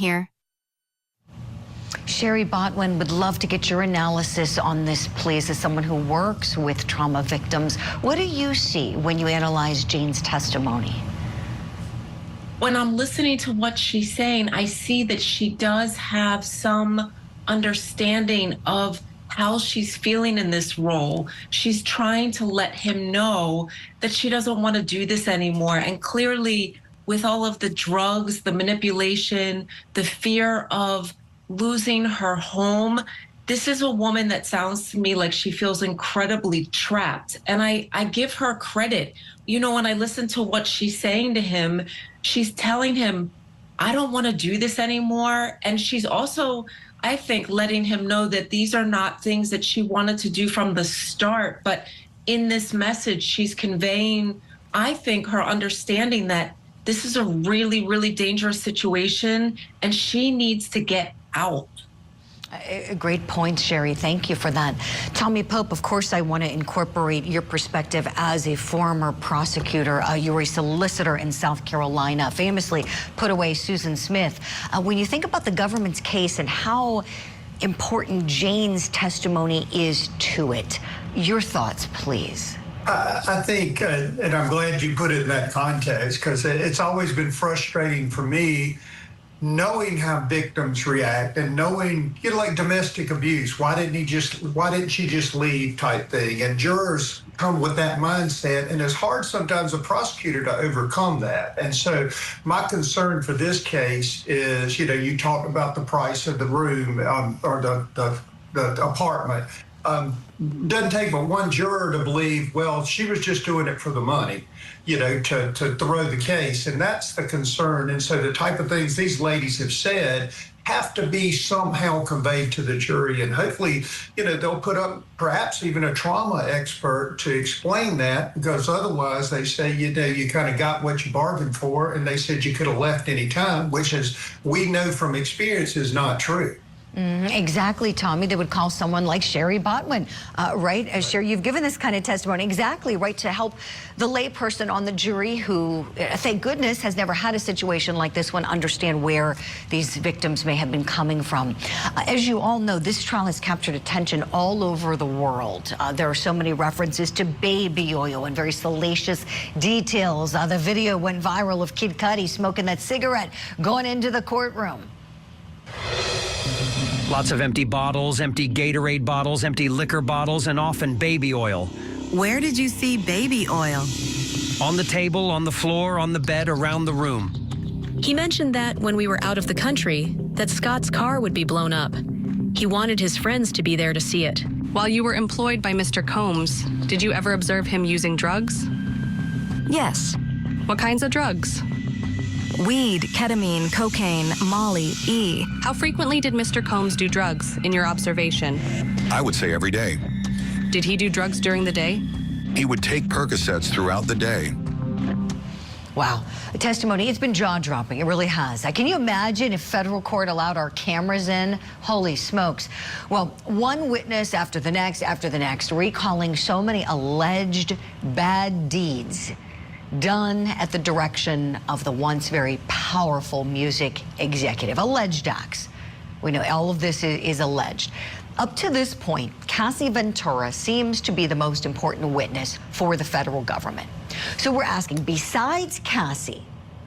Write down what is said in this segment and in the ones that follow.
here. Shari Botwin, would love to get your analysis on this, please, as someone who works with trauma victims. What do you see when you analyze Jane's testimony? When I'm listening to what she's saying, I see that she does have some understanding of how she's feeling in this role. She's trying to let him know that she doesn't want to do this anymore. And clearly, with all of the drugs, the manipulation, the fear of losing her home, this is a woman that sounds to me like she feels incredibly trapped. And I give her credit. You know, when I listen to what she's saying to him, she's telling him, I don't want to do this anymore. And she's also, I think, letting him know that these are not things that she wanted to do from the start. But in this message, she's conveying, I think, her understanding that this is a really, really dangerous situation and she needs to get out. A great point, Shari. Thank you for that. Tommy Pope, of course, I want to incorporate your perspective as a former prosecutor. You were a solicitor in South Carolina, famously put away Susan Smith. When you think about the government's case and how important Jane's testimony is to it, your thoughts, please. I think, and I'm glad you put it in that context, because it's always been frustrating for me knowing how victims react and knowing, you know, like domestic abuse, why didn't she just leave type thing? And jurors come with that mindset, and it's hard sometimes a prosecutor to overcome that. And so my concern for this case is, you know, you talked about the price of the room or the apartment. Doesn't take but one juror to believe, well, she was just doing it for the money, you know, to throw the case. And that's the concern. And so the type of things these ladies have said have to be somehow conveyed to the jury. And hopefully, you know, they'll put up perhaps even a trauma expert to explain that, because otherwise they say, you know, you kind of got what you bargained for. And they said you could have left any time, which is, we know from experience, is not true. Exactly, Tommy. They would call someone like Shari Botwin, right? Shari, you've given this kind of testimony, exactly, right, to help the layperson on the jury who, thank goodness, has never had a situation like this one, understand where these victims may have been coming from. As you all know, this trial has captured attention all over the world. There are so many references to baby oil and very salacious details. The video went viral of Kid Cudi smoking that cigarette going into the courtroom. Lots of empty bottles, empty Gatorade bottles, empty liquor bottles, and often baby oil. Where did you see baby oil? On the table, on the floor, on the bed, around the room. He mentioned that when we were out of the country, that Scott's car would be blown up. He wanted his friends to be there to see it. While you were employed by Mr. Combs, did you ever observe him using drugs? Yes. What kinds of drugs? Weed, ketamine, cocaine, Molly, E. How frequently did Mr. Combs do drugs, in your observation? I would say every day. Did he do drugs during the day? He would take Percocets throughout the day. Wow. The testimony, it's been jaw-dropping. It really has. Can you imagine if federal court allowed our cameras in? Holy smokes. Well, one witness after the next, recalling so many alleged bad deeds done at the direction of the once very powerful music executive. Alleged acts. We know all of this is alleged. Up to this point, Cassie Ventura seems to be the most important witness for the federal government. So we're asking, besides Cassie,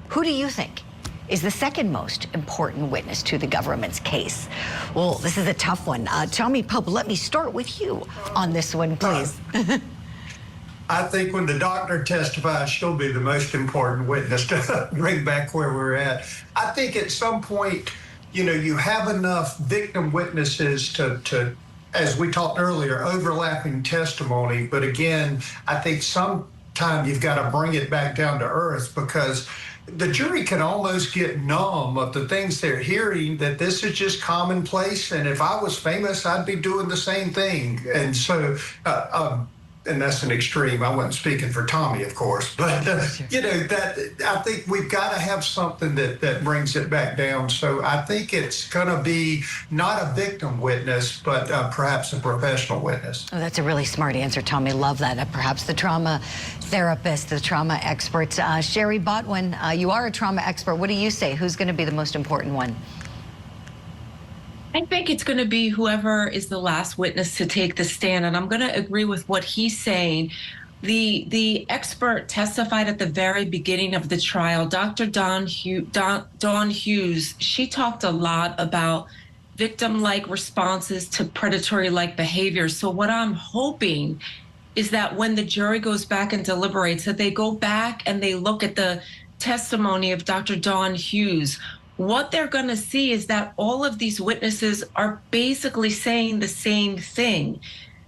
who do you think is the second most important witness to the government's case? Well, this is a tough one. Tommy Pope, let me start with you on this one, please. I think when the doctor testifies, she'll be the most important witness to bring back where we're at. I think at some point, you know, you have enough victim witnesses to, as we talked earlier, overlapping testimony. But again, I think sometime you've got to bring it back down to earth, because the jury can almost get numb of the things they're hearing, that this is just commonplace. And if I was famous, I'd be doing the same thing. And so, and that's an extreme. I wasn't speaking for Tommy, of course, but you know, that I think we've got to have something that brings it back down. So I think it's going to be not a victim witness, but perhaps a professional witness. Oh, that's a really smart answer, Tommy. Love that. Perhaps the trauma therapist, the trauma expert. Shari Botwin, you are a trauma expert. What do you say? Who's going to be the most important one? I think it's going to be whoever is the last witness to take the stand, and I'm going to agree with what he's saying. The expert testified at the very beginning of the trial, Dr. Dawn Hughes. She talked a lot about victim-like responses to predatory-like behavior. So what I'm hoping is that when the jury goes back and deliberates, that they go back and they look at the testimony of Dr. Dawn Hughes. What they're going to see is that all of these witnesses are basically saying the same thing.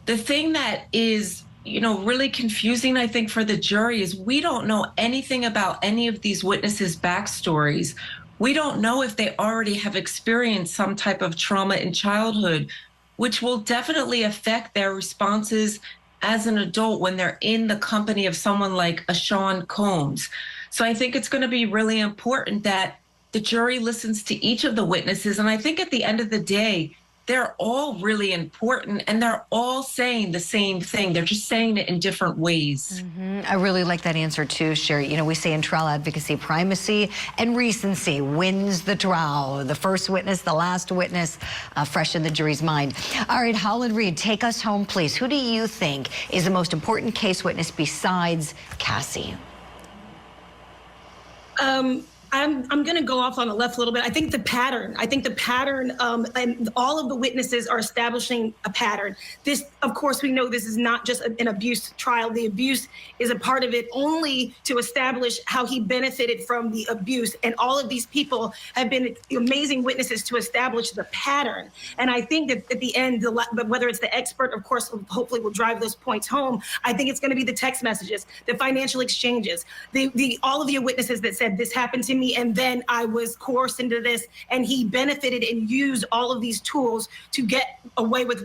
The thing that is, really confusing, I think, for the jury is we don't know anything about any of these witnesses' backstories. We don't know if they already have experienced some type of trauma in childhood, which will definitely affect their responses as an adult when they're in the company of someone like a Sean Combs. So I think it's going to be really important that the jury listens to each of the witnesses. And I think at the end of the day, they're all really important and they're all saying the same thing. They're just saying it in different ways. I really like that answer too, Shari. We say in trial advocacy, primacy and recency wins the trial. The first witness, the last witness, fresh in the jury's mind. All right, Holland Reed, take us home, please. Who do you think is the most important case witness besides Cassie? I'm going to go off on the left a little bit. I think the pattern, and all of the witnesses are establishing a pattern. This, of course, we know this is not just an abuse trial. The abuse is a part of it only to establish how he benefited from the abuse. And all of these people have been amazing witnesses to establish the pattern. And I think that at the end, whether it's the expert, of course, hopefully will drive those points home. I think it's going to be the text messages, the financial exchanges, all of your witnesses that said this happened to me and then I was coerced into this, and he benefited and used all of these tools to get away with